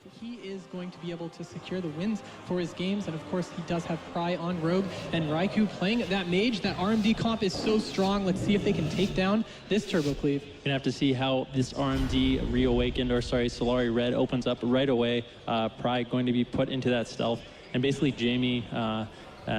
if he is going to be able to secure the wins for his games. And of course, he does have Pry on Rogue, and Raikou playing that mage. That RMD comp is so strong. Let's see if they can take down this Turbo Cleave. Gonna have to see how this RMD reawakened, or sorry, Solari Red opens up right away. Pry going to be put into that stealth, and basically Jamie,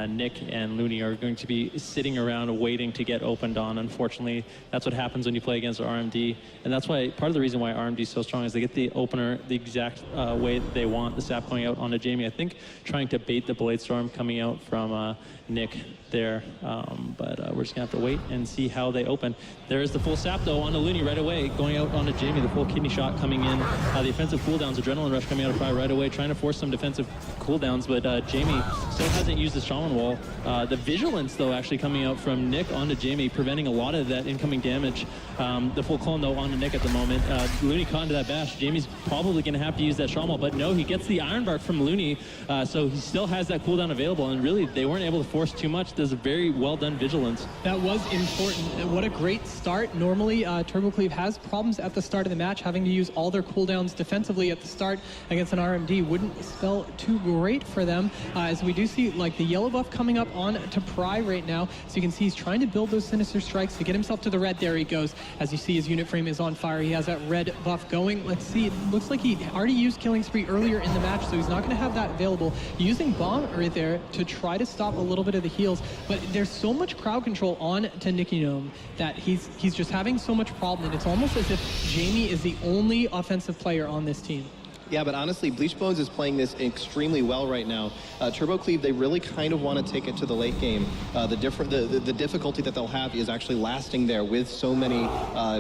Nick and Looney are going to be sitting around waiting to get opened on. Unfortunately, that's what happens when you play against RMD, and that's why part of the reason why RMD is so strong is they get the opener the exact way that they want. The sap going out onto Jamie. I think trying to bait the Blade Storm coming out from Nick there, but we're just gonna have to wait and see how they open. There is the full sap though onto Looney right away, going out onto Jamie. The full kidney shot coming in. The offensive cooldowns, adrenaline rush coming out of Pry right away, trying to force some defensive cooldowns, but Jamie still hasn't used the Shaman Wall. The vigilance though actually coming out from Nick onto Jamie, preventing a lot of that incoming damage. The full clone though onto Nick at the moment. Looney caught into that bash. Jamie's probably gonna have to use that Shaman Wall, but no, he gets the Iron Bark from Looney, so he still has that cooldown available, and really they weren't able to force too much. There's a very well done vigilance. That was important. What a great start. Normally Turbo Cleave has problems at the start of the match, having to use all their cooldowns defensively at the start against an RMD wouldn't spell too great for them, as we do see like the yellow buff coming up on to Pry right now. So you can see he's trying to build those Sinister Strikes to get himself to the red. There he goes. As you see, his unit frame is on fire. He has that red buff going. Let's see, it looks like he already used Killing Spree earlier in the match, so he's not going to have that available. Using Bomb right there to try to stop a little bit of the heals, but there's so much crowd control on to Nicky Gnome that he's just having so much problem, and it's almost as if Jamie is the only offensive player on this team. Yeah, but honestly, Bleached Bones is playing this extremely well right now. Turbo Cleave, they really kind of want to take it to the late game. The difficulty that they'll have is actually lasting there with so many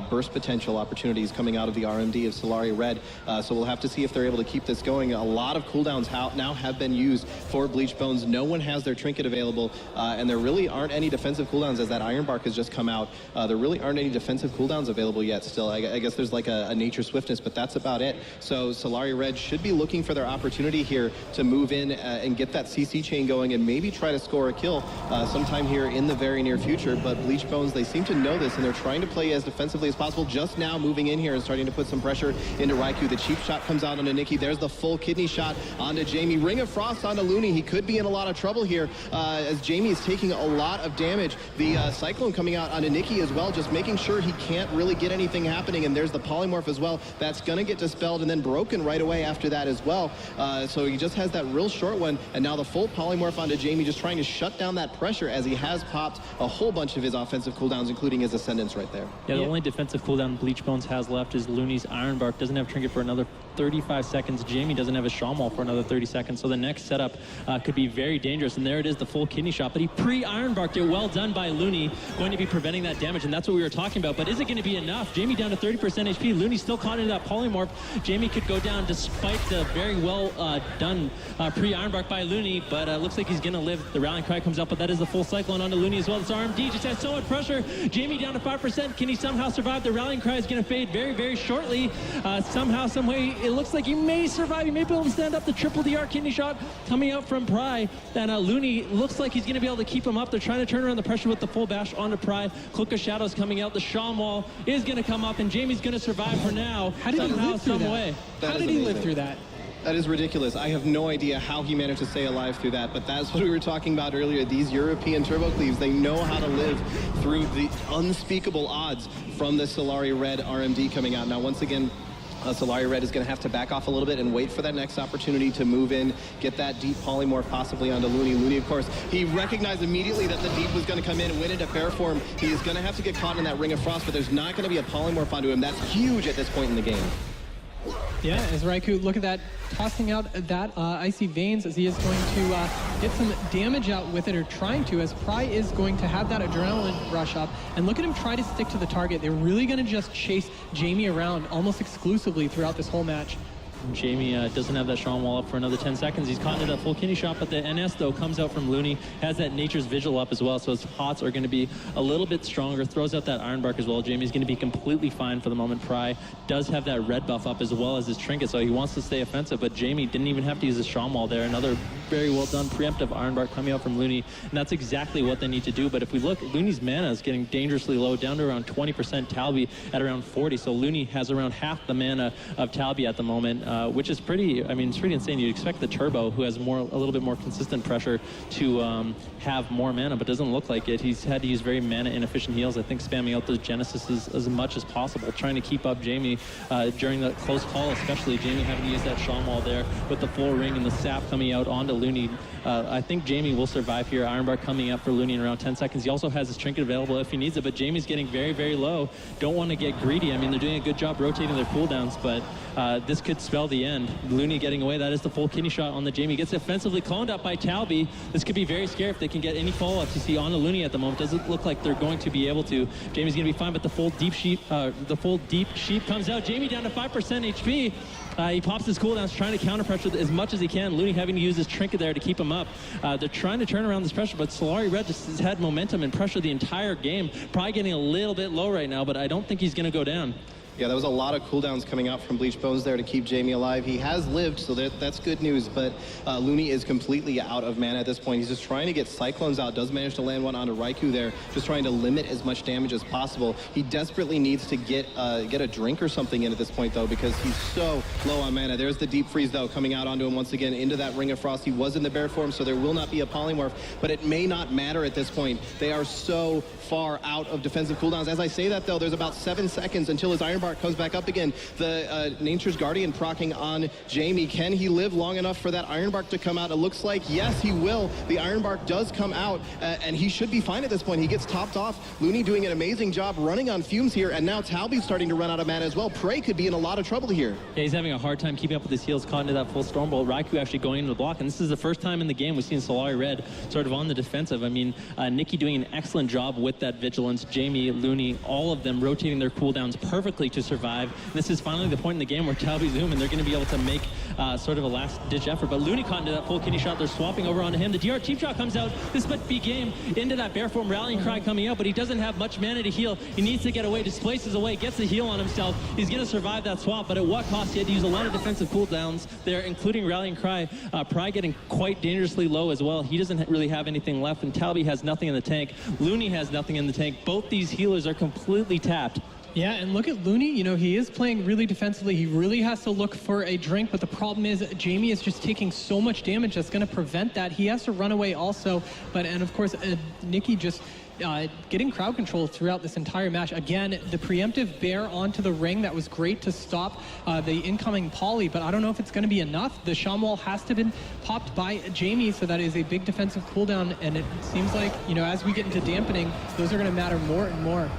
burst potential opportunities coming out of the RMD of Solari Red. So we'll have to see if they're able to keep this going. A lot of cooldowns now have been used for Bleached Bones. No one has their trinket available, and there really aren't any defensive cooldowns as that Iron Bark has just come out. There really aren't any defensive cooldowns available yet still. I guess there's like a nature swiftness, but that's about it. So Solari Red should be looking for their opportunity here to move in and get that CC chain going and maybe try to score a kill sometime here in the very near future. But Bleached Bones, they seem to know this, and they're trying to play as defensively as possible. Just now moving in here and starting to put some pressure into Raikou. The cheap shot comes out onto Nicky. There's the full kidney shot onto Jamie. Ring of Frost onto Looney. He could be in a lot of trouble here as Jamie is taking a lot of damage. The Cyclone coming out onto Nicky as well, just making sure he can't really get anything happening. And there's the Polymorph as well. That's going to get dispelled and then broken right away after that as well. So he just has that real short one, and now the full Polymorph onto Jamie, just trying to shut down that pressure as he has popped a whole bunch of his offensive cooldowns, including his Ascendance right there. Yeah, the only defensive cooldown Bleached Bones has left is Looney's Iron Bark. Doesn't have Trinket for another 35 seconds. Jamie doesn't have a Shaman Wall for another 30 seconds, so the next setup could be very dangerous. And there it is, the full kidney shot, but he pre-Iron Barked it. Well done by Looney, going to be preventing that damage, and that's what we were talking about. But is it going to be enough? Jamie down to 30% HP. Looney still caught into that Polymorph. Jamie could go down despite the very well done pre-Iron Bark by Looney, but looks like he's going to live. The Rallying Cry comes up, but that is the full Cyclone onto Looney as well. This RMD just has so much pressure. Jamie down to 5%. Can he somehow survive? The Rallying Cry is going to fade very, very shortly. Somehow, some way, it looks like he may survive. He may be able to stand up. The triple DR kidney shot coming out from Pry. And Looney looks like he's going to be able to keep him up. They're trying to turn around the pressure with the full bash onto Pry. Cloak of Shadows coming out. The Shaman Wall is going to come up, and Jamie's going to survive for now. How did he live through that? How did he live through that? That is ridiculous. I have no idea how he managed to stay alive through that, but that's what we were talking about earlier. These European Turbo Cleaves, they know how to live through the unspeakable odds from the Solari Red RMD coming out. Now, once again, Solari Red is going to have to back off a little bit and wait for that next opportunity to move in, get that deep Polymorph possibly onto Looney. Looney, of course, he recognized immediately that the deep was going to come in and went into fair form. He's going to have to get caught in that Ring of Frost, but there's not going to be a Polymorph onto him. That's huge at this point in the game. Yeah, as Raikou, look at that, tossing out that Icy Veins as he is going to get some damage out with it, or trying to, as Pry is going to have that adrenaline rush up. And look at him try to stick to the target. They're really going to just chase Jamie around almost exclusively throughout this whole match. Jamie doesn't have that Shaman Wall up for another 10 seconds. He's caught into that full kidney shot, but the NS, though, comes out from Looney, has that Nature's Vigil up as well, so his pots are going to be a little bit stronger, throws out that Iron Bark as well. Jamie's going to be completely fine for the moment. Pry does have that red buff up as well as his Trinket, so he wants to stay offensive, but Jamie didn't even have to use his Shaman Wall there. Another very well done preemptive Iron Bark coming out from Looney, and that's exactly what they need to do. But if we look, Looney's mana is getting dangerously low, down to around 20%, Talby at around 40, so Looney has around half the mana of Talby at the moment. which is pretty, I mean, it's pretty insane. You'd expect the Turbo, who has a little bit more consistent pressure, to have more mana, but doesn't look like it. He's had to use very mana inefficient heals. I think spamming out those Genesis as much as possible, trying to keep up Jamie during the close call, especially Jamie having to use that Shawn Wall there with the full ring and the sap coming out onto Looney. I think Jamie will survive here. Ironbark coming up for Looney in around 10 seconds. He also has his trinket available if he needs it, but Jamie's getting very, very low. Don't want to get greedy. I mean, they're doing a good job rotating their cooldowns, but this could spell the end. Looney getting away. That is the full kidney shot on the Jamie. Gets offensively cloned up by Talby. This could be very scary if they can get any follow-ups. You see on the Looney at the moment. Doesn't look like they're going to be able to. Jamie's going to be fine, but the full deep sheep comes out. Jamie down to 5% HP. He pops his cooldowns, trying to counter pressure as much as he can. Looney having to use his trinket there to keep him up. They're trying to turn around this pressure, but Solari Red just has had momentum and pressure the entire game. Probably getting a little bit low right now, but I don't think he's going to go down. Yeah, that was a lot of cooldowns coming out from Bleached Bones there to keep Jamie alive. He has lived, so that's good news, but Looney is completely out of mana at this point. He's just trying to get Cyclones out, does manage to land one onto Raikou there, just trying to limit as much damage as possible. He desperately needs to get a drink or something in at this point, though, because he's so low on mana. There's the Deep Freeze, though, coming out onto him once again into that Ring of Frost. He was in the bear form, so there will not be a Polymorph, but it may not matter at this point. They are so far out of defensive cooldowns. As I say that, though, there's about 7 seconds until his Ironbark comes back up again. The Nature's Guardian proccing on Jamie. Can he live long enough for that Ironbark to come out? It looks like, yes, he will. The Ironbark does come out, and he should be fine at this point. He gets topped off. Looney doing an amazing job running on fumes here, and now Talby's starting to run out of mana as well. Prey could be in a lot of trouble here. Yeah, he's having a hard time keeping up with his heals, caught into that full Stormbolt. Raikou actually going into the block, and this is the first time in the game we've seen Solari Red sort of on the defensive. I mean, Nikki doing an excellent job with that vigilance. Jamie, Looney, all of them rotating their cooldowns perfectly to survive. This is finally the point in the game where Talby's zoom and they're going to be able to make sort of a last-ditch effort. But Looney caught into that full kidney shot. They're swapping over onto him. The DR Cheap Shot comes out. This might be game into that bear form rallying cry coming out, but he doesn't have much mana to heal. He needs to get away, displaces away, gets the heal on himself. He's going to survive that swap, but at what cost? He had to use a lot of defensive cooldowns there, including rallying cry. Pry getting quite dangerously low as well. He doesn't really have anything left, and Talby has nothing in the tank. Looney has nothing in the tank. Both these healers are completely tapped. Yeah, and look at Looney, you know, he is playing really defensively. He really has to look for a drink, but the problem is Jamie is just taking so much damage that's going to prevent that. He has to run away also, and of course, Nikki just getting crowd control throughout this entire match. Again, the preemptive bear onto the ring, that was great to stop the incoming poly, but I don't know if it's going to be enough. The Shawn Wall has to have been popped by Jamie, so that is a big defensive cooldown, and it seems like, you know, as we get into dampening, those are going to matter more and more.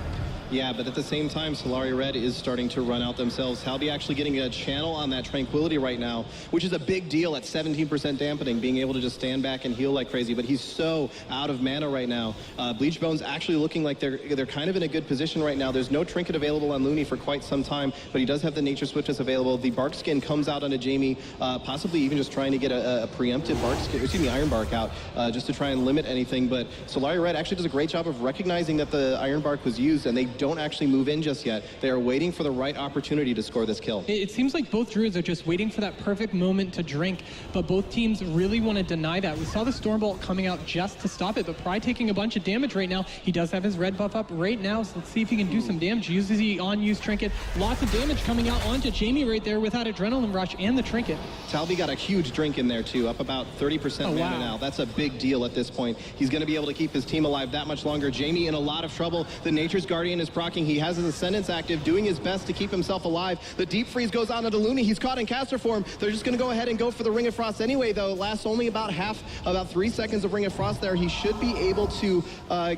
Yeah, but at the same time, Solari Red is starting to run out themselves. Talby actually getting a channel on that Tranquility right now, which is a big deal at 17% dampening, being able to just stand back and heal like crazy, but he's so out of mana right now. Bleach Bones actually looking like they're kind of in a good position right now. There's no trinket available on Looney for quite some time, but he does have the Nature Swiftness available. The Bark Skin comes out onto Jamie, possibly even just trying to get a preemptive Bark Skin, excuse me, Iron Bark out, just to try and limit anything, but Solari Red actually does a great job of recognizing that the Iron Bark was used, and they don't actually move in just yet. They are waiting for the right opportunity to score this kill. It seems like both Druids are just waiting for that perfect moment to drink, but both teams really want to deny that. We saw the Stormbolt coming out just to stop it, but Pry taking a bunch of damage right now. He does have his red buff up right now, so let's see if he can do some damage. Uses the on-use trinket. Lots of damage coming out onto Jamie right there with that Adrenaline Rush and the trinket. Talby got a huge drink in there too, up about 30% mana now. That's a big deal at this point. He's going to be able to keep his team alive that much longer. Jamie in a lot of trouble. The Nature's Guardian is proccing. He has his Ascendance active, doing his best to keep himself alive. The Deep Freeze goes on to Looney. He's caught in caster form. They're just going to go ahead and go for the Ring of Frost anyway, though. It lasts only about 3 seconds of Ring of Frost there. He should be able to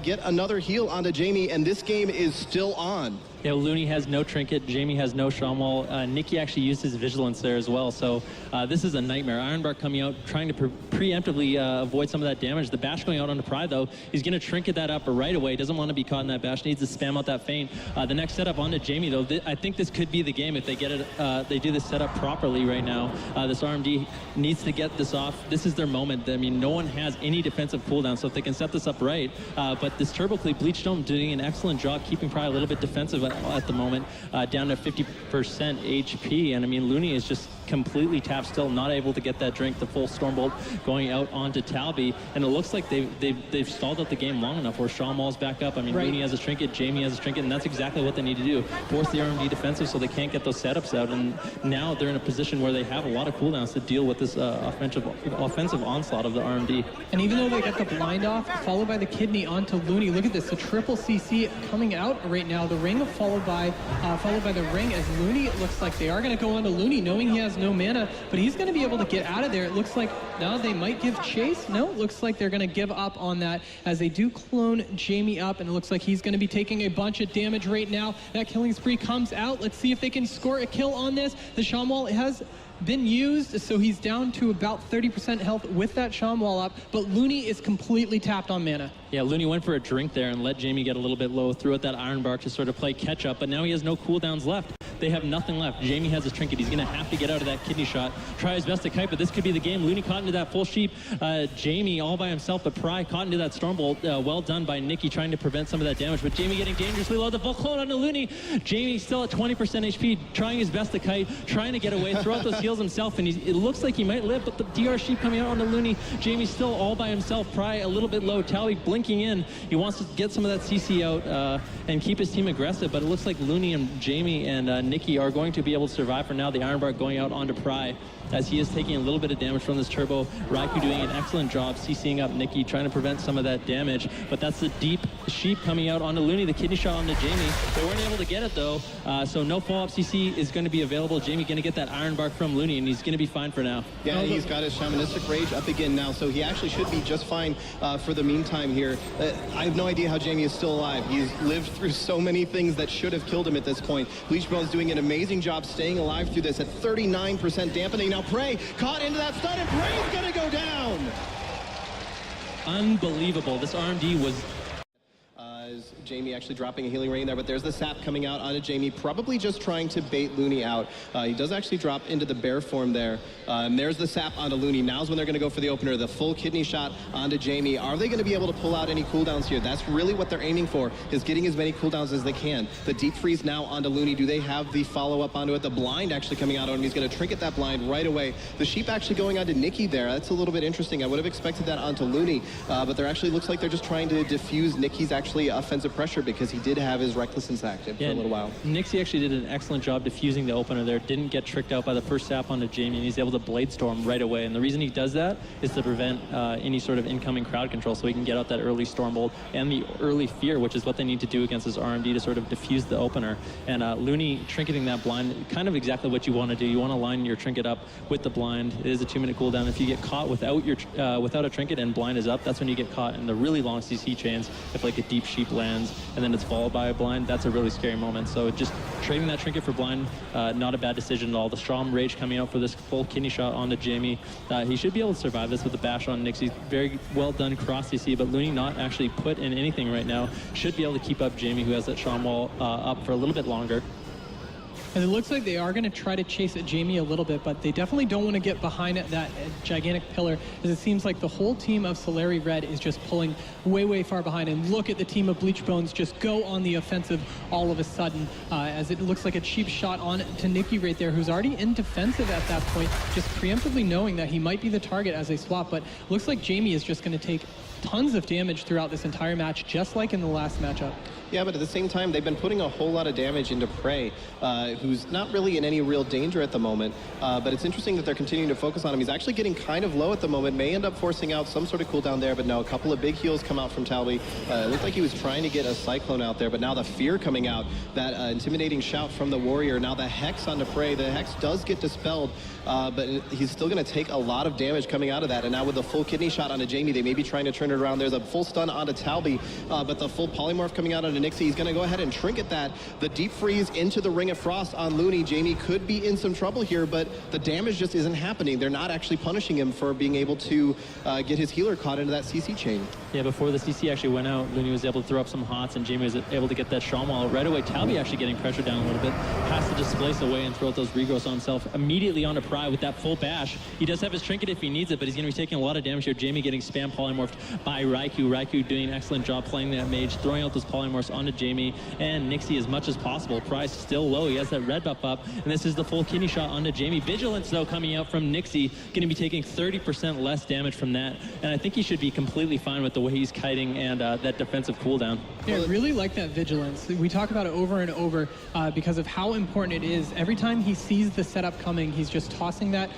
get another heal onto Jamie, and this game is still on. Yeah, Looney has no trinket. Jamie has no Shawn Wall. Nikki actually used his vigilance there as well. So this is a nightmare. Ironbark coming out, trying to preemptively avoid some of that damage. The bash going out onto Pride, though, he's going to trinket that up right away. Doesn't want to be caught in that bash. Needs to spam out that feint. The next setup onto Jamie, though. I think this could be the game if they get it. They do this setup properly right now. This RMD needs to get this off. This is their moment. I mean, no one has any defensive cooldown, so if they can set this up right. But this Turbo Cleave, Bleached Dome doing an excellent job keeping Pride a little bit defensive at the moment, down to 50% HP, and I mean Looney is just completely tapped still, not able to get that drink. The full Stormbolt going out onto Talby, and it looks like they've stalled out the game long enough where Shaw Mall's back up. I mean, Looney has a trinket, Jamie has a trinket, and that's exactly what they need to do. Force the RMD defensive so they can't get those setups out, and now they're in a position where they have a lot of cooldowns to deal with this offensive onslaught of the RMD. And even though they get the blind off, followed by the kidney onto Looney, look at this, the triple CC coming out right now. The ring followed by the ring as Looney, it looks like they are going to go onto Looney knowing he has no mana, but he's going to be able to get out of there. It looks like now they might give chase. No, it looks like they're going to give up on that as they do clone Jamie up, and it looks like he's going to be taking a bunch of damage right now. That killing spree comes out. Let's see if they can score a kill on this. The Shamwall has been used, so he's down to about 30% health with that Shamwall up, but Looney is completely tapped on mana. Yeah, Looney went for a drink there and let Jamie get a little bit low, threw out that Iron Bark to sort of play catch up, but now he has no cooldowns left. They have nothing left. Jamie has his trinket. He's going to have to get out of that kidney shot, try his best to kite, but this could be the game. Looney caught into that full sheep. Jamie all by himself, but Pry caught into that Stormbolt. Well done by Nikki trying to prevent some of that damage, but Jamie getting dangerously low. The full clone onto Looney. Jamie still at 20% HP, trying his best to kite, trying to get away, throw out those heals himself, and it looks like he might live, but the DR sheep coming out on the Looney. Jamie still all by himself. Pry a little bit low. Talby blinking in. He wants to get some of that CC out and keep his team aggressive, but it looks like Looney and Jamie and Nikki are going to be able to survive for now. The Iron Bark going out onto Pry as he is taking a little bit of damage from this turbo. Raikou doing an excellent job CCing up Nikki, trying to prevent some of that damage, but that's the deep sheep coming out onto Looney. The kidney shot onto Jamie. They weren't able to get it though, so no follow-up CC is going to be available. Jamie going to get that Iron Bark from Looney, and he's going to be fine for now. Yeah, he's got his Shamanistic Rage up again now, so he actually should be just fine for the meantime here. I have no idea how Jamie is still alive. He's lived through so many things that should have killed him at this point. Bleached Bones doing an amazing job staying alive through this at 39% dampening. Now Prey caught into that stun, and Prey's gonna go down. Unbelievable. This RMD was... Jamie actually dropping a healing rain there, but there's the sap coming out onto Jamie, probably just trying to bait Looney out. He does actually drop into the bear form there. And there's the sap onto Looney. Now's when they're going to go for the opener, the full kidney shot onto Jamie. Are they going to be able to pull out any cooldowns here? That's really what they're aiming for, is getting as many cooldowns as they can. The deep freeze now onto Looney. Do they have the follow-up onto it? The blind actually coming out on him. He's going to trinket that blind right away. The sheep actually going onto Nikki there. That's a little bit interesting. I would have expected that onto Looney, but there actually looks like they're just trying to diffuse Nikki's actually offensive pressure, because he did have his Recklessness active for a little while. Nixie actually did an excellent job diffusing the opener there. Didn't get tricked out by the first sap onto Jamie, and he's able to Blade Storm right away. And the reason he does that is to prevent any sort of incoming crowd control, so he can get out that early Stormbolt and the early Fear, which is what they need to do against this RMD to sort of diffuse the opener. And Looney trinketing that blind, kind of exactly what you want to do. You want to line your trinket up with the blind. It is a 2-minute cooldown. If you get caught without without a trinket and blind is up, that's when you get caught in the really long CC chains. If like a deep sheep lands and then it's followed by a blind, that's a really scary moment. So just trading that trinket for blind, not a bad decision at all. The Strom Rage coming out for this full kidney shot onto Jamie. He should be able to survive this with the bash on Nixie. Very well done cross CC, but Looney not actually put in anything right now. Should be able to keep up Jamie, who has that Strom Wall up for a little bit longer. And it looks like they are going to try to chase at Jamie a little bit, but they definitely don't want to get behind that gigantic pillar, as it seems like the whole team of Solari Red is just pulling way, way far behind. And look at the team of Bleached Bones just go on the offensive all of a sudden, as it looks like a cheap shot on to Nikki right there, who's already in defensive at that point, just preemptively knowing that he might be the target as they swap. But looks like Jamie is just going to take tons of damage throughout this entire match, just like in the last matchup. Yeah, but at the same time, they've been putting a whole lot of damage into Prey, who's not really in any real danger at the moment. But it's interesting that they're continuing to focus on him. He's actually getting kind of low at the moment, may end up forcing out some sort of cooldown there, but no, a couple of big heals come out from Talby. It looked like he was trying to get a Cyclone out there, but now the Fear coming out, that intimidating shout from the Warrior. Now the Hex onto Prey. The Hex does get dispelled, but he's still going to take a lot of damage coming out of that. And now with the full kidney shot onto Jamie, they may be trying to turn it around. There's a full stun onto Talby, but the full polymorph coming out onto Nixie. He's going to go ahead and trinket that. The deep freeze into the Ring of Frost on Looney. Jamie could be in some trouble here, but the damage just isn't happening. They're not actually punishing him for being able to get his healer caught into that CC chain. Yeah, before the CC actually went out, Looney was able to throw up some hots, and Jamie was able to get that Shawn Wall right away. Talby actually getting pressure down a little bit, has to displace away and throw out those regrowths on himself immediately onto Pry with that full bash. He does have his trinket if he needs it, but he's going to be taking a lot of damage here. Jamie getting spam polymorphed by Raikou. Raikou doing an excellent job playing that mage, throwing out those polymorphs onto Jamie and Nixie as much as possible. Pry's still low. He has that that red buff up, and this is the full kidney shot onto Jamie. Vigilance, though, coming out from Nixie, going to be taking 30% less damage from that, and I think he should be completely fine with the way he's kiting and that defensive cooldown. Yeah, I really like that Vigilance. We talk about it over and over because of how important it is. Every time he sees the setup coming, he's just tossing that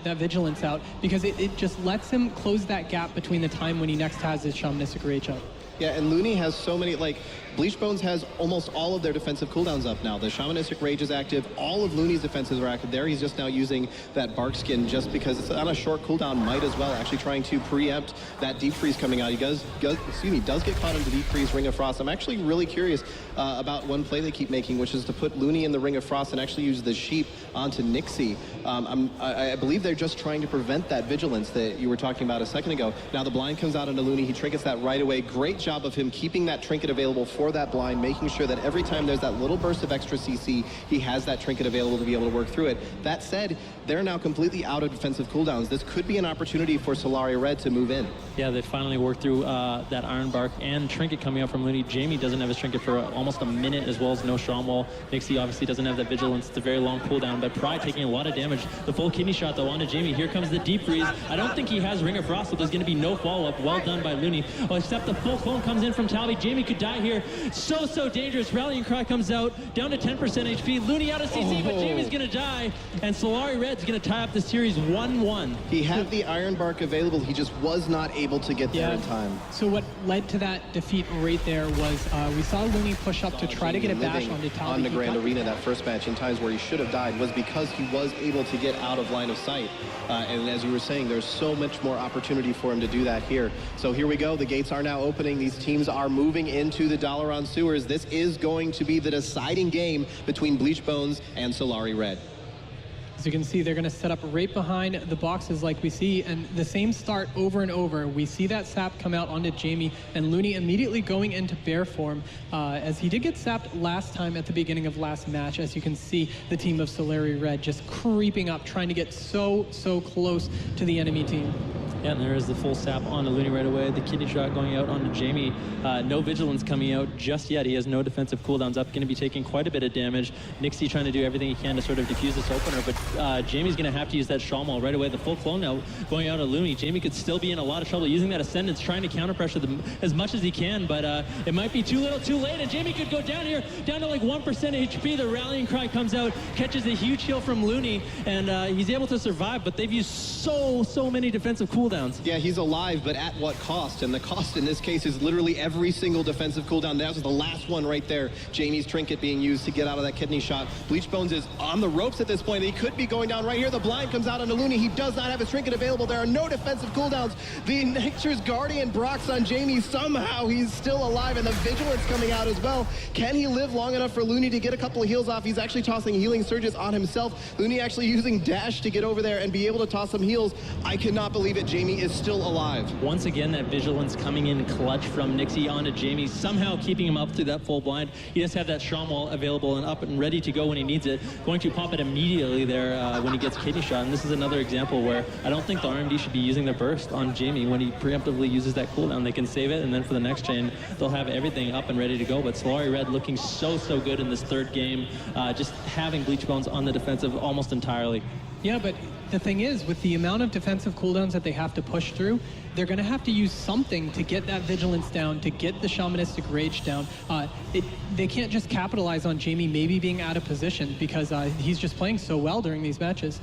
Vigilance out because it just lets him close that gap between the time when he next has his Shamanistic Rage up. Yeah, and Looney has so many, like, Bleached Bones has almost all of their defensive cooldowns up now. The Shamanistic Rage is active. All of Looney's defenses are active there. He's just now using that Bark Skin just because it's on a short cooldown, might as well, actually trying to preempt that Deep Freeze coming out. He does get caught into Deep Freeze, Ring of Frost. I'm actually really curious about one play they keep making, which is to put Looney in the Ring of Frost and actually use the Sheep onto Nixie. I believe they're just trying to prevent that Vigilance that you were talking about a second ago. Now the blind comes out into Looney. He trinkets that right away. Great job of him keeping that trinket available for that blind, making sure that every time there's that little burst of extra CC, he has that trinket available to be able to work through it. That said, they're now completely out of defensive cooldowns. This could be an opportunity for Solari Red to move in. Yeah, they finally worked through that Iron Bark and trinket coming out from Looney. Jamie doesn't have his trinket for almost a minute, as well as no Shawn Wall. Nixie obviously doesn't have that Vigilance. It's a very long cooldown, but Pride taking a lot of damage. The full kidney shot, though, onto Jamie. Here comes the Deep Freeze. I don't think he has Ring of Frost, so there's going to be no follow-up. Well done by Looney. Oh, except the full clone comes in from Talby. Jamie could die here. So dangerous. Rallying Cry comes out, down to 10% HP. Looney out of CC, but Jamie's going to die, and Solari Red's going to tie up the series 1-1. He had the Iron Bark available. He just was not able to get there in time. So what led to that defeat right there was we saw Looney push up to try to get a bash onto Talby. On the Grand Arena, that first match in times where he should have died was because he was able to get out of line of sight. And as you were saying, there's so much more opportunity for him to do that here. So here we go. The gates are now opening. These teams are moving into the Dalaran sewers. This is going to be the deciding game between Bleached Bones and Solari Red. As you can see, they're going to set up right behind the boxes like we see, and the same start over and over. We see that sap come out onto Jamie, and Looney immediately going into bear form, as he did get sapped last time at the beginning of last match. As you can see, the team of Solari Red just creeping up, trying to get so close to the enemy team. Yeah, and there is the full sap onto Looney right away. The kidney shot going out onto Jamie. No Vigilance coming out just yet. He has no defensive cooldowns up. Going to be taking quite a bit of damage. Nixie trying to do everything he can to sort of defuse this opener, but Jamie's going to have to use that Shawn Wall right away. The full clone now going out of Looney. Jamie could still be in a lot of trouble using that Ascendance, trying to counter pressure them as much as he can, but it might be too little too late, and Jamie could go down here, down to like 1% HP. The Rallying Cry comes out, catches a huge heal from Looney, and he's able to survive, but they've used so many defensive cooldowns. Yeah, he's alive, but at what cost? And the cost in this case is literally every single defensive cooldown. That was the last one right there. Jamie's trinket being used to get out of that kidney shot. Bleached Bones is on the ropes at this point. He could be going down right here. The blind comes out onto Looney. He does not have his trinket available. There are no defensive cooldowns. The Nature's Guardian Brock's on Jamie. Somehow he's still alive, and the Vigilance coming out as well. Can he live long enough for Looney to get a couple of heals off? He's actually tossing healing surges on himself. Looney actually using dash to get over there and be able to toss some heals. I cannot believe it. Jamie is still alive. Once again, that Vigilance coming in clutch from Nixie onto Jamie, somehow keeping him up to that full blind. He just had that Shawn Wall available and up and ready to go when he needs it. Going to pop it immediately there when he gets kidney shot. And this is another example where I don't think the RMD should be using their burst on Jamie when he preemptively uses that cooldown. They can save it, and then for the next chain, they'll have everything up and ready to go. But Solari Red looking so good in this third game, just having Bleached Bones on the defensive almost entirely. Yeah, but the thing is, with the amount of defensive cooldowns that they have to push through, they're going to have to use something to get that Vigilance down, to get the Shamanistic Rage down. They can't just capitalize on Jamie maybe being out of position because he's just playing so well during these matches.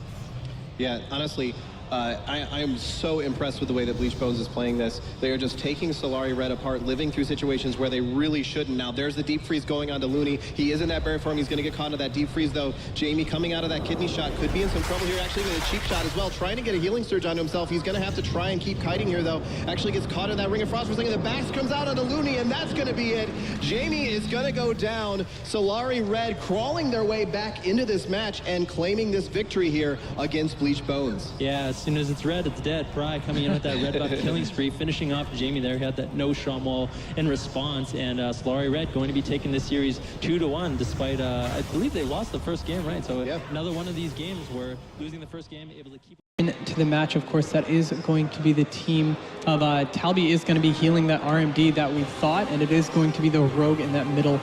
Yeah, honestly, I am so impressed with the way that Bleached Bones is playing this. They are just taking Solari Red apart, living through situations where they really shouldn't. Now, there's the Deep Freeze going on to Looney. He is in that bear form. He's going to get caught into that Deep Freeze, though. Jamie coming out of that kidney shot could be in some trouble here, actually with a cheap shot as well. Trying to get a healing surge onto himself. He's going to have to try and keep kiting here, though. Actually gets caught in that Ring of Frost for a second. The backs comes out onto Looney, and that's going to be it. Jamie is going to go down. Solari Red crawling their way back into this match and claiming this victory here against Bleached Bones. Yeah, as soon as it's red, it's dead. Pry coming in with that red buff killing spree, finishing off Jamie there. He had that no shot wall in response, and Solari Red going to be taking this series 2-1, despite, I believe they lost the first game, right? So another one of these games where losing the first game, able to keep to the match. Of course, that is going to be the team of Talby is going to be healing that RMD that we thought, and it is going to be the Rogue in that middle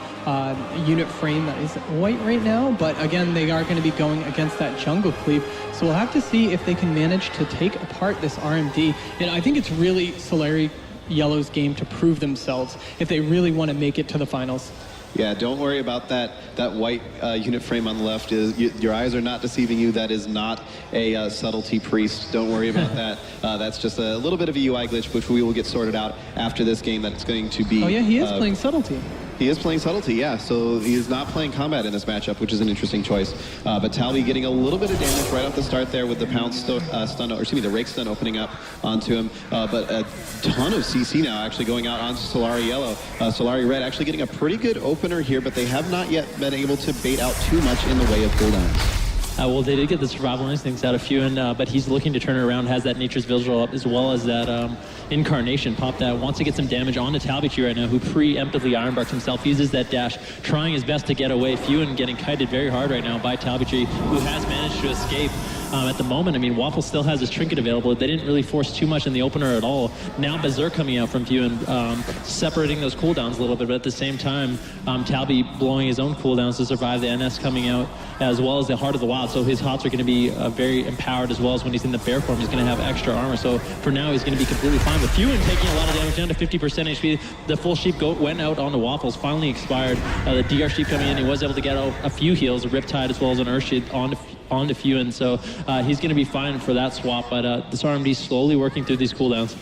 unit frame that is white right now. But again, they are going to be going against that jungle cleave, so we'll have to see if they can manage to take apart this RMD. And I think it's really Solari Yellow's game to prove themselves if they really want to make it to the finals. Yeah, don't worry about that white unit frame on the left. Your eyes are not deceiving you. That is not a subtlety priest. Don't worry about that. That's just a little bit of a UI glitch, which we will get sorted out after this game. That's going to be... Oh yeah, he is playing subtlety. He is playing subtlety, yeah. So he is not playing combat in this matchup, which is an interesting choice. But Talby getting a little bit of damage right off the start there with the pounce stun, or excuse me, the rake stun opening up onto him. But a ton of CC now actually going out onto Solari Yellow. Solari Red actually getting a pretty good opener here, but they have not yet been able to bait out too much in the way of cooldowns. Well, they did get the survival instincts out of Fuin, but he's looking to turn it around, has that Nature's Vigil up, as well as that Incarnation pop that wants to get some damage on to Talbot right now, who preemptively ironbarked himself, uses that dash, trying his best to get away. Fuin getting kited very hard right now by Talbot, who has managed to escape. At the moment, I mean, Waffle still has his trinket available. They didn't really force too much in the opener at all. Now Berserk coming out from Fuin, separating those cooldowns a little bit, but at the same time, Talby blowing his own cooldowns to survive the NS coming out, as well as the Heart of the Wild. So his HOTS are going to be very empowered, as well as when he's in the bear form, he's going to have extra armor. So for now, he's going to be completely fine. But Fuin taking a lot of damage, down to 50% HP. The full sheep went out on the Waffles, finally expired. The DR sheep coming in, he was able to get a few heals, a Riptide as well as an Earth Sheet onto Fuin, so he's going to be fine for that swap, but this RMD slowly working through these cooldowns.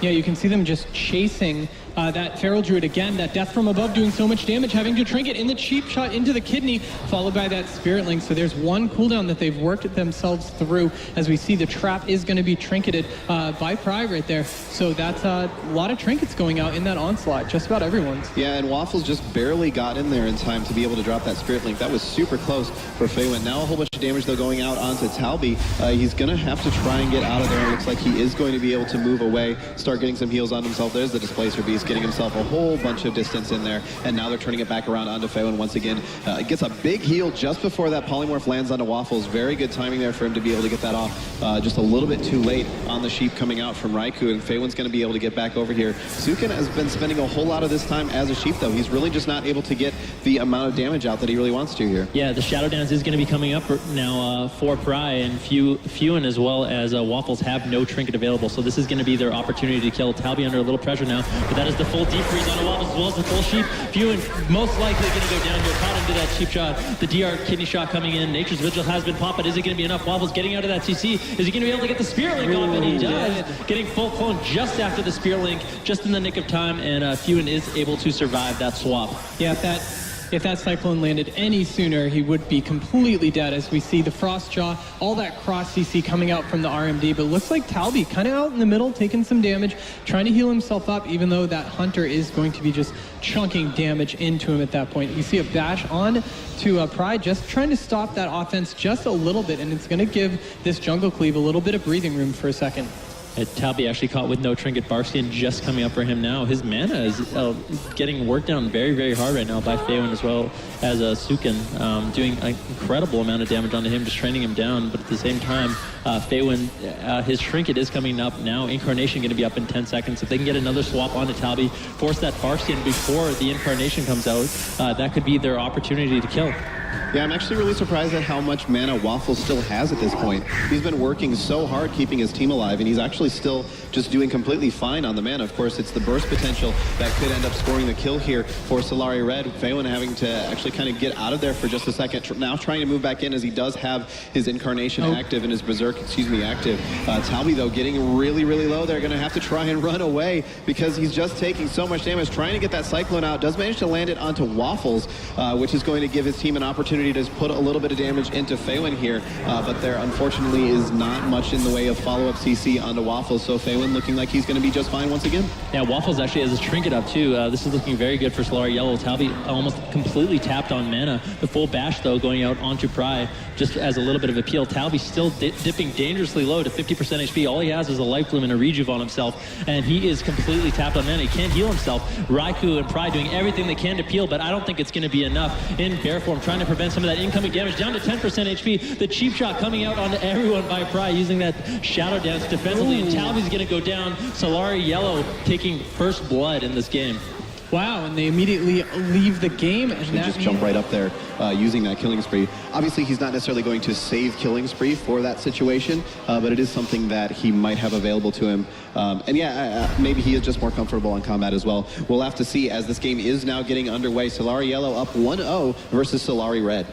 Yeah, you can see them just chasing that Feral Druid again, that Death from Above doing so much damage, having to trinket in the cheap shot into the kidney, followed by that Spirit Link. So there's one cooldown that they've worked themselves through, as we see the trap is going to be trinketed by Pry right there. So that's a lot of trinkets going out in that onslaught, just about everyone's. Yeah, and Waffles just barely got in there in time to be able to drop that Spirit Link. That was super close for Feywin. Now a whole bunch of damage though going out onto Talby. He's going to have to try and get out of there. It looks like he is going to be able to move away, start getting some heals on himself. There's the Displacer Beast getting himself a whole bunch of distance in there, and now they're turning it back around onto Feywin once again. Gets a big heal just before that Polymorph lands onto Waffles. Very good timing there for him to be able to get that off. Just a little bit too late on the sheep coming out from Raikou, and Feywin's going to be able to get back over here. Sukin has been spending a whole lot of this time as a sheep, though. He's really just not able to get the amount of damage out that he really wants to here. Yeah, the Shadow Dance is going to be coming up now for Pry, and Fuin as well as Waffles have no trinket available, so this is going to be their opportunity to kill. Talby under a little pressure now, but that is the full deep freeze on Waffles as well as the full sheep. Fuin most likely going to go down here, caught into that cheap shot. The DR kidney shot coming in. Nature's Vigil has been popped, but is it going to be enough? Waffles getting out of that CC. Is he going to be able to get the Spear Link off? And he does. Getting full clone just after the Spear Link, just in the nick of time, and Fuin is able to survive that swap. Yeah, if that Cyclone landed any sooner, he would be completely dead, as we see the Frost Jaw, all that cross CC coming out from the RMD. But looks like Talby kind of out in the middle, taking some damage, trying to heal himself up, even though that Hunter is going to be just chunking damage into him at that point. You see a bash on to Pride, just trying to stop that offense just a little bit, and it's going to give this jungle cleave a little bit of breathing room for a second. Talby actually caught with no trinket. Barskin just coming up for him now. His mana is getting worked down very, very hard right now by Feywin, as well as Sukin, doing an incredible amount of damage onto him, just training him down. But at the same time, Feywin, his trinket is coming up now. Incarnation going to be up in 10 seconds. If they can get another swap onto Talby, force that Barskin before the Incarnation comes out, that could be their opportunity to kill. Yeah, I'm actually really surprised at how much mana Waffle still has at this point. He's been working so hard keeping his team alive, and he's actually still just doing completely fine on the mana. Of course, it's the burst potential that could end up scoring the kill here for Solari Red. Feywin having to actually kind of get out of there for just a second. Now trying to move back in, as he does have his Incarnation active and his Berserk, active. Talby, though, getting really, really low. They're going to have to try and run away because he's just taking so much damage. Trying to get that Cyclone out. Does manage to land it onto Waffles, which is going to give his team an opportunity opportunity to put a little bit of damage into Feywin here, but there unfortunately is not much in the way of follow-up CC onto Waffles, so Feywin looking like he's going to be just fine once again. Yeah, Waffles actually has his trinket up too. This is looking very good for Solari Yellow. Talby almost completely tapped on mana. The full bash though going out onto Pry just as a little bit of appeal. Talby still dipping dangerously low to 50% HP. All he has is a life bloom and a rejuve on himself, and he is completely tapped on mana. He can't heal himself. Raikou and Pry doing everything they can to peel, but I don't think it's going to be enough. In bear form, trying to prevent some of that incoming damage, down to 10% HP. The cheap shot coming out onto everyone by Pry using that shadow dance defensively, and Talby's going to go down. Solari Yellow taking first blood in this game. Wow, and they immediately leave the game. And just jump right up there using that killing spree. Obviously, he's not necessarily going to save killing spree for that situation, but it is something that he might have available to him. And yeah, maybe he is just more comfortable in combat as well. We'll have to see as this game is now getting underway. Solari Yellow up 1-0 versus Solari Red.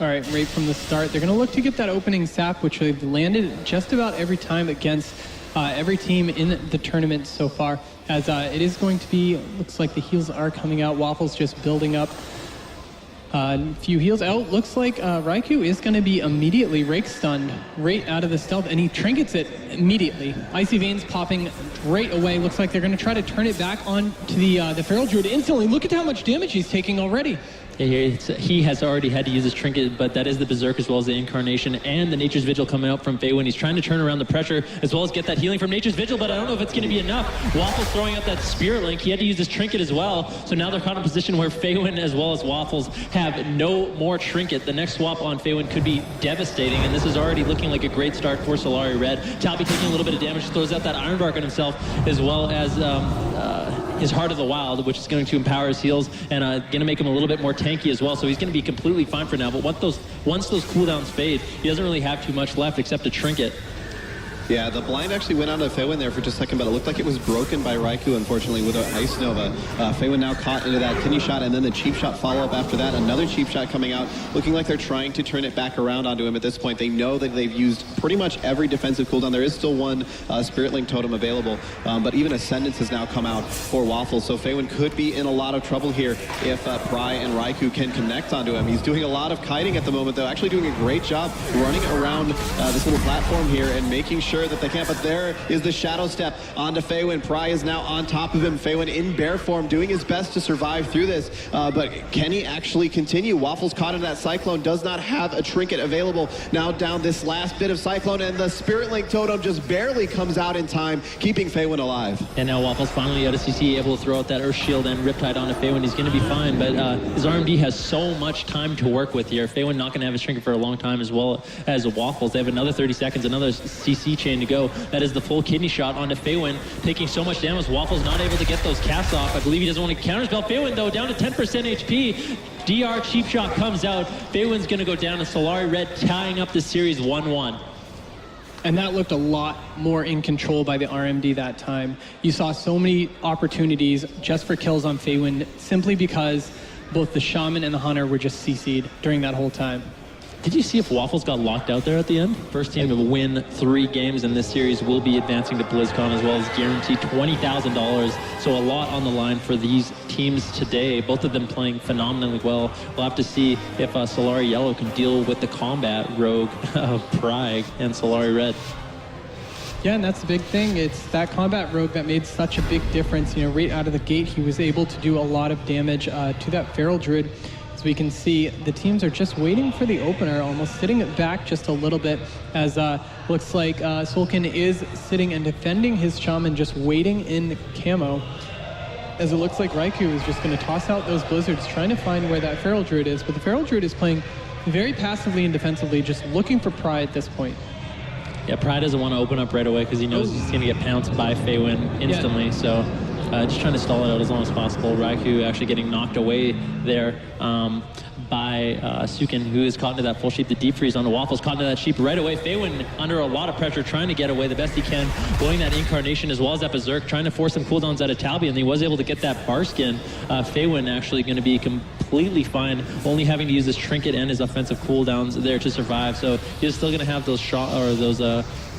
All right, right from the start, they're going to look to get that opening sap, which they've landed just about every time against every team in the tournament so far, as it is going to be, looks like the heals are coming out. Waffles just building up a few heals out. Looks like Raikou is going to be immediately rake stunned right out of the stealth, and he trinkets it immediately. Icy Veins popping right away. Looks like they're going to try to turn it back on to the Feral Druid instantly. Look at how much damage he's taking already. Yeah, he has already had to use his trinket, but that is the Berserk as well as the Incarnation and the Nature's Vigil coming out from Feywin. He's trying to turn around the pressure as well as get that healing from Nature's Vigil, but I don't know if it's going to be enough. Waffles throwing out that Spirit Link. He had to use his trinket as well, so now they're caught in a position where Feywin as well as Waffles have no more trinket. The next swap on Feywin could be devastating, and this is already looking like a great start for Solari Red. Talby taking a little bit of damage, throws out that Iron Bark on himself, as well as his Heart of the Wild, which is going to empower his heals and going to make him a little bit more tanky as well. So he's going to be completely fine for now. But once those cooldowns fade, he doesn't really have too much left except a trinket. Yeah, the blind actually went onto Feywin there for just a second, but it looked like it was broken by Raikou, unfortunately, with an Ice Nova. Feywin now caught into that kidney shot, and then the cheap shot follow-up after that. Another cheap shot coming out, looking like they're trying to turn it back around onto him at this point. They know that they've used pretty much every defensive cooldown. There is still one Spirit Link totem available, but even Ascendance has now come out for Waffles, so Feywin could be in a lot of trouble here if Pry and Raikou can connect onto him. He's doing a lot of kiting at the moment, though, actually doing a great job running around this little platform here and making sure that they can't, but there is the Shadow Step onto Feywin. Pry is now on top of him. Feywin in bear form, doing his best to survive through this, but can he actually continue? Waffles caught in that Cyclone, does not have a trinket available. Now down this last bit of Cyclone, and the Spirit Link totem just barely comes out in time, keeping Feywin alive. And now Waffles finally out of CC, able to throw out that Earth Shield and Riptide onto Feywin. He's going to be fine, but his RMD has so much time to work with here. Feywin not going to have his trinket for a long time, as well as Waffles. They have another 30 seconds, another CC chain to go. That is the full kidney shot onto Feywin, taking so much damage. Waffles not able to get those casts off. I believe he doesn't want to counterspell. Feywin, though, down to 10% HP. DR cheap shot comes out. Feywin's going to go down, to Solari Red tying up the series 1-1. And that looked a lot more in control by the RMD that time. You saw so many opportunities just for kills on Feywin simply because both the Shaman and the Hunter were just CC'd during that whole time. Did you see if Waffles got locked out there at the end? First team to win 3 games in this series will be advancing to BlizzCon, as well as guaranteed $20,000. So a lot on the line for these teams today. Both of them playing phenomenally well. We'll have to see if Solari Yellow can deal with the combat rogue of Pry and Solari Red. Yeah, and that's the big thing. It's that combat rogue that made such a big difference. You know, right out of the gate, he was able to do a lot of damage to that Feral Druid. As we can see, the teams are just waiting for the opener, almost sitting it back just a little bit, as looks like Solkin is sitting and defending his Shaman, just waiting in camo. As it looks like Raikou is just going to toss out those blizzards, trying to find where that Feral Druid is. But the Feral Druid is playing very passively and defensively, just looking for Pry at this point. Yeah, Pry doesn't want to open up right away because he knows he's going to get pounced by Feywin instantly. Yeah. So just trying to stall it out as long as possible. Raikou actually getting knocked away there by Sukin, who is caught into that full sheep. The deep freeze on the Waffles, caught into that sheep right away. Feywin under a lot of pressure, trying to get away the best he can, blowing that Incarnation as well as that Berserk, trying to force some cooldowns out of Talby, and he was able to get that bar skin. Feywin actually going to be completely fine, only having to use his trinket and his offensive cooldowns there to survive. So he's still going to have those shot or those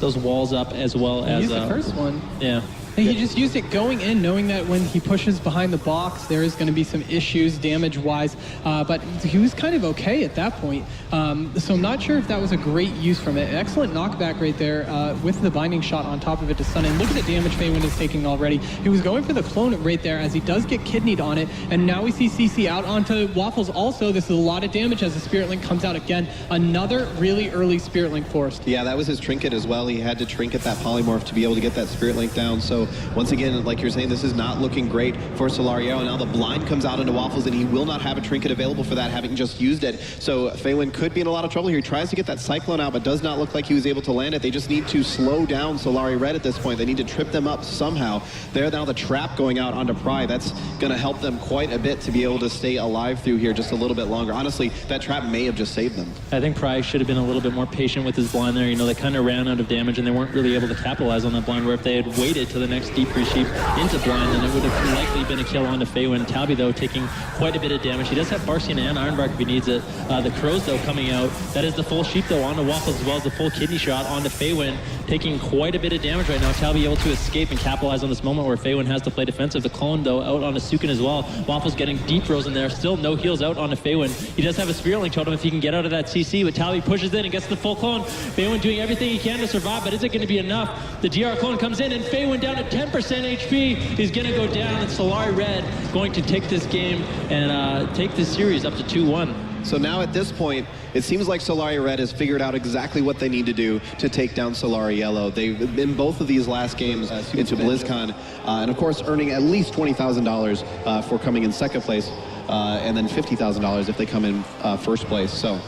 those walls up as well as... He used the first one. Yeah. And he just used it going in, knowing that when he pushes behind the box, there is going to be some issues damage-wise. But he was kind of okay at that point. So I'm not sure if that was a great use from it. Excellent knockback right there with the binding shot on top of it to stun. And look at the damage Feywind is taking already. He was going for the clone right there as he does get kidneyed on it. And now we see CC out onto Waffles also. This is a lot of damage as the Spirit Link comes out again. Another really early Spirit Link forced. Yeah, that was his trinket as well. He had to trinket that polymorph to be able to get that Spirit Link down. So once again, like you're saying, this is not looking great for Solari. Now the blind comes out into Waffles, and he will not have a trinket available for that, having just used it. So Feywind could be in a lot of trouble here. He tries to get that Cyclone out, but does not look like he was able to land it. They just need to slow down Solari Red at this point. They need to trip them up somehow. There now the trap going out onto Pry. That's going to help them quite a bit to be able to stay alive through here just a little bit longer. Honestly, that trap may have just saved them. I think Pry should have been a little bit more patient with his blind there. You know, they kind of ran out of damage, and they weren't really able to capitalize on that blind, where if they had waited to the next deep resheep into blind, then it would have likely been a kill onto Feywind. Talby, though, taking quite a bit of damage. He does have Barcian and Ironbark if he needs it. The Crows, though, coming out. That is the full sheep, though, onto Waffles, as well as the full kidney shot onto Feywind, taking quite a bit of damage right now. Talby able to escape and capitalize on this moment where Feywind has to play defensive. The clone, though, out onto Sukin as well. Waffles getting deep throws in there. Still no heals out onto Feywind. He does have a Spirit Link totem if he can get out of that CC, but Talby pushes in and gets the full clone. Feywind doing everything he can to survive, but is it going to be enough? The DR clone comes in, and Feywind down to 10% HP. He's going to go down, and Solari Red going to take this game and take this series up to 2-1. So now at this point, it seems like Solari Red has figured out exactly what they need to do to take down Solari Yellow. They've been both of these last games into BlizzCon, and of course earning at least $20,000 for coming in second place, and then $50,000 if they come in first place. So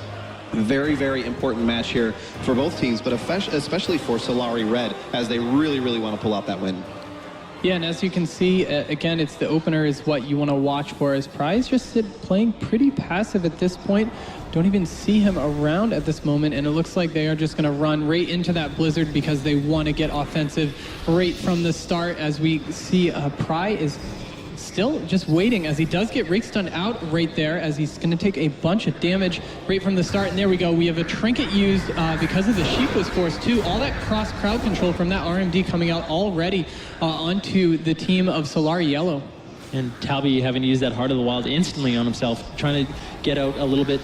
very, very important match here for both teams, but especially for Solari Red, as they really, really want to pull out that win. Yeah, and as you can see, again, it's the opener is what you want to watch for, as Pry's just playing pretty passive at this point. Don't even see him around at this moment, and it looks like they are just going to run right into that Blizzard because they want to get offensive right from the start. As we see, Pry is still just waiting as he does get Rake Stun out right there, as he's going to take a bunch of damage right from the start. And there we go. We have a trinket used because of the sheep was forced too. All that cross crowd control from that RMD coming out already onto the team of Solari Yellow. And Talby having to use that Heart of the Wild instantly on himself, trying to get out a little bit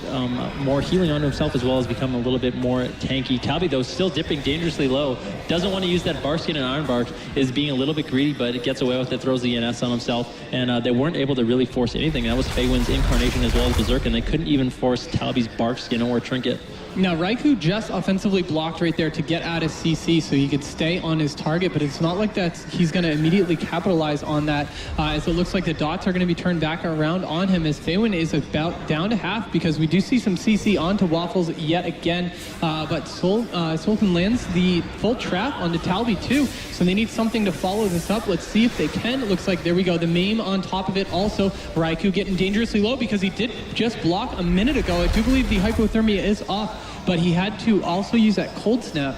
more healing onto himself, as well as become a little bit more tanky. Talby, though, still dipping dangerously low. Doesn't want to use that Barcian and Ironbark, is being a little bit greedy, but it gets away with it, throws the ENS on himself, and they weren't able to really force anything. That was Feywind's Incarnation as well as Berserk, and they couldn't even force Talby's Bark Skin or Trinket. Now, Raikou just offensively blocked right there to get out of CC so he could stay on his target, but it's not like he's going to immediately capitalize on that, as it looks like the dots are going to be turned back around on him, as Feywind is about down to half, because we do see some CC onto Waffles yet again, but Sultan lands the full trap onto Talby too, so they need something to follow this up. Let's see if they can. It looks like, there we go, the Maim on top of it also. Raikou getting dangerously low because he did just block a minute ago. I do believe the hypothermia is off, but he had to also use that cold snap.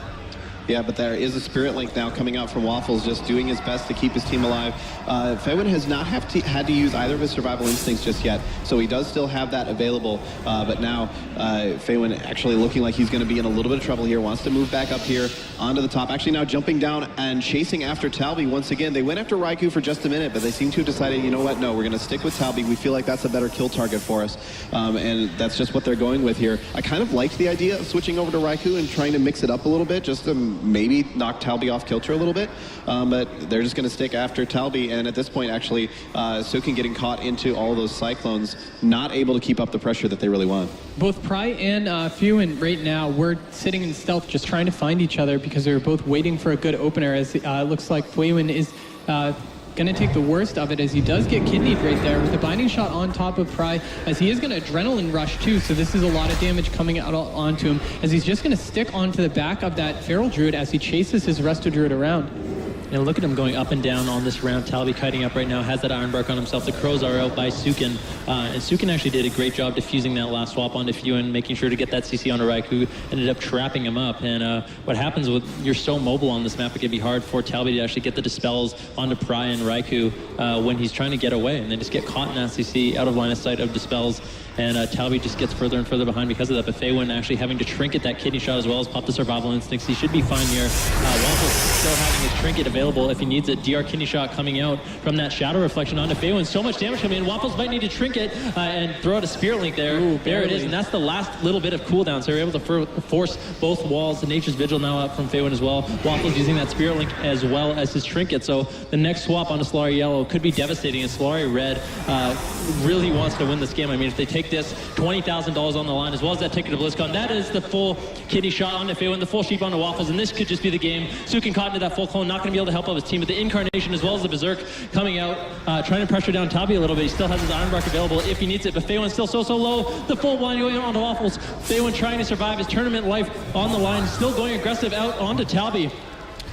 Yeah, but there is a Spirit Link now coming out from Waffles, just doing his best to keep his team alive. Feywind has not had to use either of his survival instincts just yet, so he does still have that available. But now Feywind actually looking like he's going to be in a little bit of trouble here. Wants to move back up here onto the top. Actually now jumping down and chasing after Talby once again. They went after Raikou for just a minute, but they seem to have decided, you know what, no, we're going to stick with Talby. We feel like that's a better kill target for us, and that's just what they're going with here. I kind of liked the idea of switching over to Raikou and trying to mix it up a little bit, just to maybe knock Talby off kilter a little bit, but they're just going to stick after Talby, and at this point actually Sukin getting caught into all those cyclones, not able to keep up the pressure that they really want. Both Pry and Feywind right now, we're sitting in stealth just trying to find each other because they're both waiting for a good opener, as it looks like Feywind is going to take the worst of it, as he does get kidneyed right there with the binding shot on top of Pry, as he is going to adrenaline rush too, so this is a lot of damage coming out onto him, as he's just going to stick onto the back of that Feral Druid as he chases his Resto Druid around. And look at him going up and down on this round. Talby kiting up right now, has that Ironbark on himself. The Crows are out by Sukin. And Sukin actually did a great job defusing that last swap onto Feywind, making sure to get that CC onto Raikou, ended up trapping him up. And what happens with, you're so mobile on this map, it can be hard for Talby to actually get the dispels onto Pry and Raikou when he's trying to get away. And they just get caught in that CC, out of line of sight of dispels. and Talby just gets further and further behind because of that. But Faywin actually having to trinket that kidney shot as well as pop the survival instincts. He should be fine here. Waffles still having his trinket available if he needs it. DR kidney shot coming out from that shadow reflection onto Faywin. So much damage coming in. Waffles might need to trinket and throw out a Spirit Link there. Ooh, there it is, and that's the last little bit of cooldown. So they're able to force both walls. The Nature's Vigil now up from Faywin as well. Waffles using that Spirit Link as well as his trinket. So the next swap onto Solari Yellow could be devastating, and Solari Red really wants to win this game. I mean, if they take this, $20,000 on the line, as well as that ticket to BlizzCon, that is the full kidney shot onto Faywin, the full sheep onto Waffles, and this could just be the game. Sukin caught into that full clone, not going to be able to help out his team, but the Incarnation as well as the Berserk coming out, trying to pressure down Tabi a little bit. He still has his Iron Bark available if he needs it, but Faywin's still so low. The full blind going onto Waffles. Faywin trying to survive his tournament life on the line, still going aggressive out onto Tabi.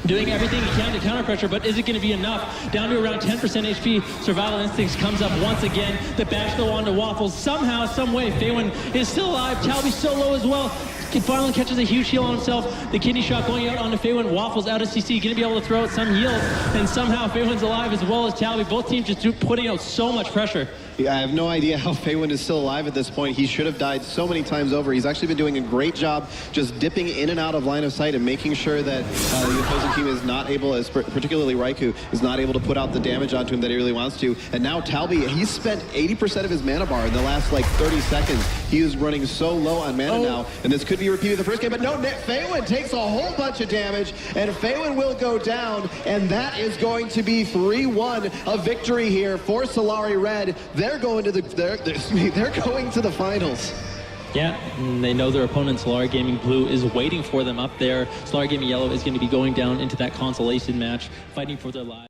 Doing everything he can to counter pressure, but is it going to be enough? Down to around 10% HP. Survival Instincts comes up once again. The bash though onto Waffles. Somehow, some way, Faywin is still alive. Talby's so low as well. Finally catches a huge heal on himself. The kidney shot going out onto Faywin. Waffles out of CC, going to be able to throw out some heals. And somehow Faywin's alive as well as Talby. Both teams just putting out so much pressure. Yeah, I have no idea how Faywin is still alive at this point. He should have died so many times over. He's actually been doing a great job just dipping in and out of line of sight and making sure that the opposing team is not able, particularly Raikou, is not able to put out the damage onto him that he really wants to. And now Talby, he's spent 80% of his mana bar in the last like 30 seconds. He is running so low on mana now, and this could be repeated the first game, but no, Faywin takes a whole bunch of damage, and Faywin will go down, and that is going to be 3-1, a victory here for Solari Red. They're going to the finals. Yeah, and they know their opponent, Solari Gaming Blue, is waiting for them up there. Solari Gaming Yellow is going to be going down into that consolation match, fighting for their lives.